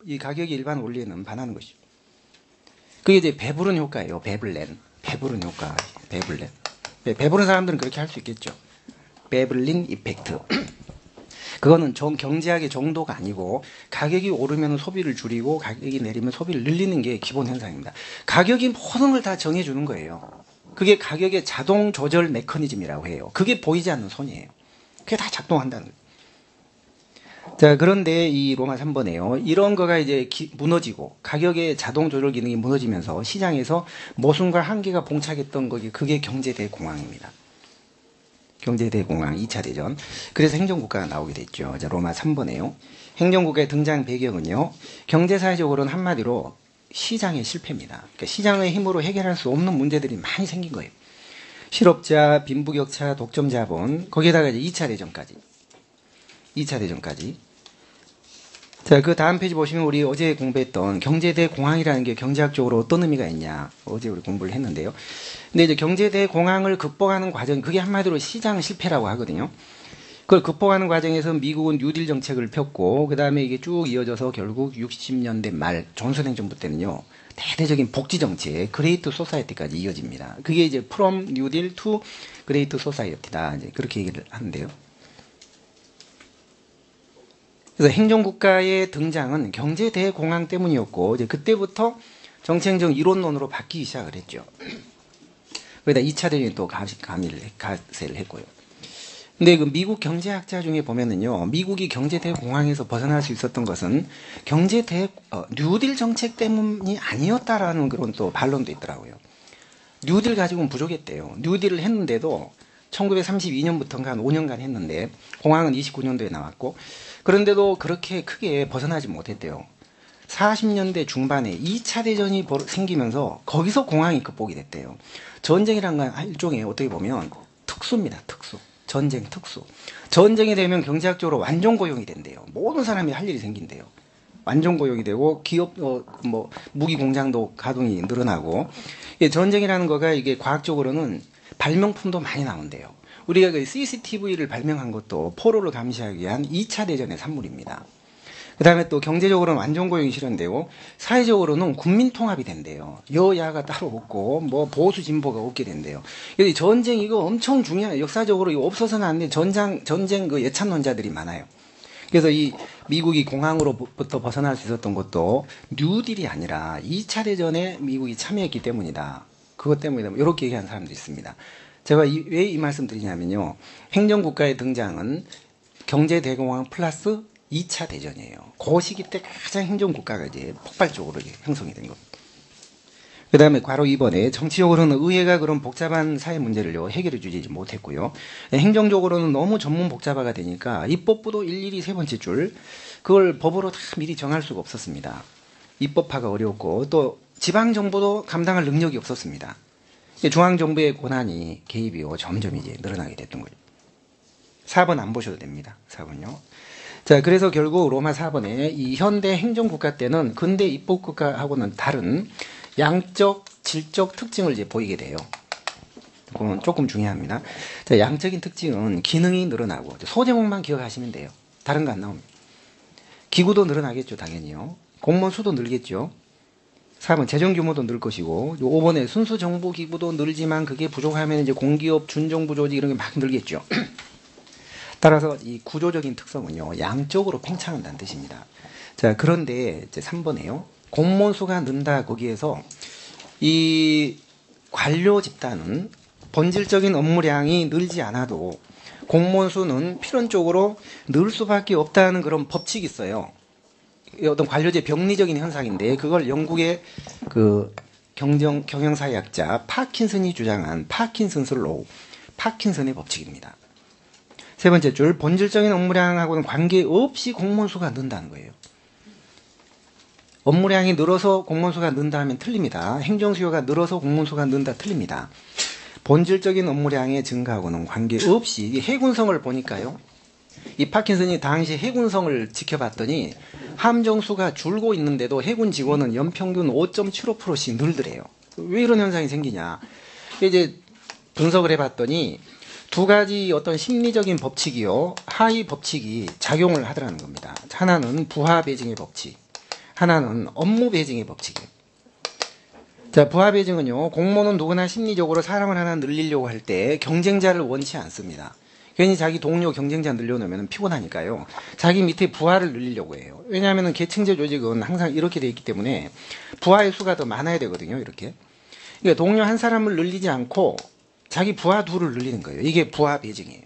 이 가격이 일반 원리에는 반하는 것이죠. 그게 이제 배부른 효과예요. 배블렌. 배부른 효과. 배블렌. 배부른 사람들은 그렇게 할 수 있겠죠. 베블린 이펙트. 그거는 경제학의 정도가 아니고 가격이 오르면 소비를 줄이고 가격이 내리면 소비를 늘리는 게 기본 현상입니다. 가격이 모든 걸 다 정해주는 거예요. 그게 가격의 자동 조절 메커니즘이라고 해요. 그게 보이지 않는 손이에요. 그게 다 작동한다는 거예요. 자, 그런데 이 로마 3번에요. 이런 거가 이제 무너지고 가격의 자동 조절 기능이 무너지면서 시장에서 모순과 한계가 봉착했던 거기 그게 경제대공황입니다. 경제대공황 2차 대전. 그래서 행정국가가 나오게 됐죠. 자, 로마 3번에요. 행정국가의 등장 배경은요. 경제사회적으로는 한마디로 시장의 실패입니다. 그러니까 시장의 힘으로 해결할 수 없는 문제들이 많이 생긴 거예요. 실업자, 빈부격차, 독점자본, 거기에다가 이제 2차 대전까지. 2차 대전까지. 자, 그 다음 페이지 보시면 우리 어제 공부했던 경제대공황이라는 게 경제학적으로 어떤 의미가 있냐. 어제 우리 공부를 했는데요. 근데 이제 경제대공황을 극복하는 과정, 그게 한마디로 시장 실패라고 하거든요. 그걸 극복하는 과정에서 미국은 뉴딜 정책을 폈고, 그 다음에 이게 쭉 이어져서 결국 60년대 말 존슨 행정부 때는요, 대대적인 복지 정책, 그레이트 소사이어티까지 이어집니다. 그게 이제 from 뉴딜 to 그레이트 소사이어티다. 이제 그렇게 얘기를 하는데요. 그래서 행정국가의 등장은 경제대공황 때문이었고, 이제 그때부터 정치행정 이론론으로 바뀌기 시작을 했죠. 거기다 2차 대전이 또 가세를 했고요. 근데 그 미국 경제학자 중에 보면은요, 미국이 경제대공황에서 벗어날 수 있었던 것은 뉴딜 정책 때문이 아니었다라는 그런 또 반론도 있더라고요. 뉴딜 가지고는 부족했대요. 뉴딜을 했는데도 1932년부터인가 한 5년간 했는데, 공황은 29년도에 나왔고, 그런데도 그렇게 크게 벗어나지 못했대요. 40년대 중반에 2차 대전이 생기면서 거기서 공황이 극복이 됐대요. 전쟁이란 건 일종의 어떻게 보면 특수입니다. 특수. 전쟁 특수. 전쟁이 되면 경제학적으로 완전 고용이 된대요. 모든 사람이 할 일이 생긴대요. 완전 고용이 되고 기업 무기 공장도 가동이 늘어나고, 전쟁이라는 거가 이게 과학적으로는 발명품도 많이 나온대요. 우리가 그 CCTV를 발명한 것도 포로를 감시하기 위한 2차 대전의 산물입니다. 그 다음에 또 경제적으로는 완전 고용이 실현되고 사회적으로는 국민 통합이 된대요. 여야가 따로 없고 뭐 보수 진보가 없게 된대요. 여기 전쟁 이거 엄청 중요해요. 역사적으로 이거 없어서는 안 돼. 전쟁 그 예찬론자들이 많아요. 그래서 이 미국이 공황으로부터 벗어날 수 있었던 것도 뉴딜이 아니라 2차 대전에 미국이 참여했기 때문이다. 그것 때문이다. 이렇게 얘기하는 사람도 있습니다. 제가 왜 이 말씀 드리냐면요. 행정국가의 등장은 경제대공황 플러스 2차 대전이에요. 그 시기 때 가장 행정국가가 이제 폭발적으로 형성이 된 겁니다. 그 다음에 괄호 2번에 정치적으로는 의회가 그런 복잡한 사회 문제를요, 해결해 주지 못했고요. 행정적으로는 너무 전문 복잡화가 되니까 입법부도 일일이 세 번째 줄, 그걸 법으로 다 미리 정할 수가 없었습니다. 입법화가 어려웠고, 또 지방정부도 감당할 능력이 없었습니다. 중앙정부의 권한이 개입이요, 점점 이제 늘어나게 됐던 거죠. 4번 안 보셔도 됩니다. 4번요. 자, 그래서 결국 로마 4번에 이 현대 행정국가 때는 근대 입법국가하고는 다른 양적, 질적 특징을 이제 보이게 돼요. 그건 조금 중요합니다. 자, 양적인 특징은 기능이 늘어나고, 소제목만 기억하시면 돼요. 다른 거 안 나옵니다. 기구도 늘어나겠죠, 당연히요. 공무원 수도 늘겠죠. 4번 재정 규모도 늘 것이고, 5번에 순수 정보 기구도 늘지만 그게 부족하면 이제 공기업, 준정부 조직 이런 게 막 늘겠죠. 따라서 이 구조적인 특성은요, 양적으로 팽창한다는 뜻입니다. 자, 그런데 이제 3번에요. 공무원 수가 는다. 거기에서 이 관료 집단은 본질적인 업무량이 늘지 않아도 공무원 수는 필연적으로 늘 수밖에 없다는 그런 법칙이 있어요. 어떤 관료제 병리적인 현상인데, 그걸 영국의 그 경영사회학자 파킨슨이 주장한 파킨슨스 로우, 파킨슨의 법칙입니다. 세 번째 줄, 본질적인 업무량하고는 관계없이 공무원 수가 는다는 거예요. 업무량이 늘어서 공무원 수가 는다 하면 틀립니다. 행정 수요가 늘어서 공무원 수가 는다 틀립니다. 본질적인 업무량의 증가하고는 관계없이, 해군성을 보니까요, 이 파킨슨이 당시 해군성을 지켜봤더니 함정수가 줄고 있는데도 해군 직원은 연평균 5.75%씩 늘더래요. 왜 이런 현상이 생기냐. 이제 분석을 해봤더니 두 가지 어떤 심리적인 법칙이요, 하위 법칙이 작용을 하더라는 겁니다. 하나는 부하 배징의 법칙, 하나는 업무 배정의 법칙이에요. 자, 부하 배정은요, 공무원은 누구나 심리적으로 사람을 하나 늘리려고 할 때 경쟁자를 원치 않습니다. 괜히 자기 동료 경쟁자 늘려놓으면 피곤하니까요. 자기 밑에 부하를 늘리려고 해요. 왜냐하면 계층제 조직은 항상 이렇게 돼 있기 때문에 부하의 수가 더 많아야 되거든요. 이렇게. 그러니까 동료 한 사람을 늘리지 않고 자기 부하 둘을 늘리는 거예요. 이게 부하 배정이에요.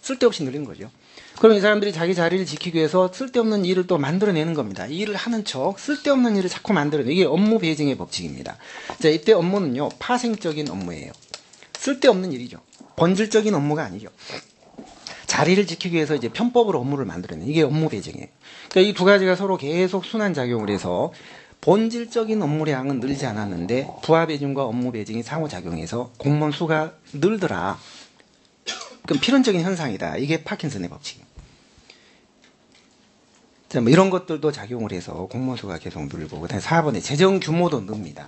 쓸데없이 늘리는 거죠. 그럼 이 사람들이 자기 자리를 지키기 위해서 쓸데없는 일을 또 만들어내는 겁니다. 이 일을 하는 척 쓸데없는 일을 자꾸 만들어내는, 이게 업무 배정의 법칙입니다. 자, 이때 업무는요, 파생적인 업무예요. 쓸데없는 일이죠. 본질적인 업무가 아니죠. 자리를 지키기 위해서 이제 편법으로 업무를 만들어내는, 이게 업무 배정이에요. 그러니까 이 두 가지가 서로 계속 순환작용을 해서 본질적인 업무량은 늘지 않았는데 부하 배정과 업무 배정이 상호작용해서 공무원 수가 늘더라. 그럼 필연적인 현상이다. 이게 파킨슨의 법칙입니다. 자, 뭐 이런 것들도 작용을 해서 공무원 수가 계속 늘고, 그다음에 4번에 재정 규모도 늡니다.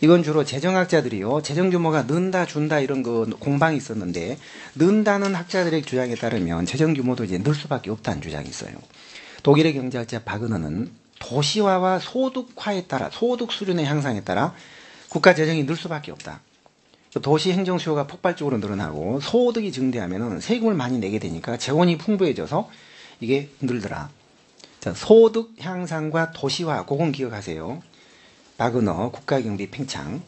이건 주로 재정학자들이요, 재정 규모가 는다 준다 이런 거 공방이 있었는데, 는다는 학자들의 주장에 따르면 재정 규모도 이제 늘 수밖에 없다는 주장이 있어요. 독일의 경제학자 바그너는 도시화와 소득화에 따라, 소득 수준의 향상에 따라 국가 재정이 늘 수밖에 없다. 도시 행정 수요가 폭발적으로 늘어나고 소득이 증대하면 세금을 많이 내게 되니까 재원이 풍부해져서 이게 늘더라. 자, 소득 향상과 도시화, 그건 기억하세요. 바그너, 국가경비 팽창.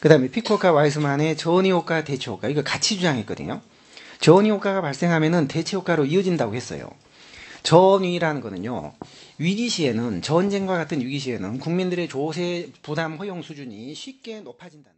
그 다음에 피코카 와이스만의 전이효과, 대체효과, 이거 같이 주장했거든요. 전이효과가 발생하면 대체효과로 이어진다고 했어요. 전위라는 거는요, 위기 시에는, 전쟁과 같은 위기 시에는 국민들의 조세 부담 허용 수준이 쉽게 높아진다.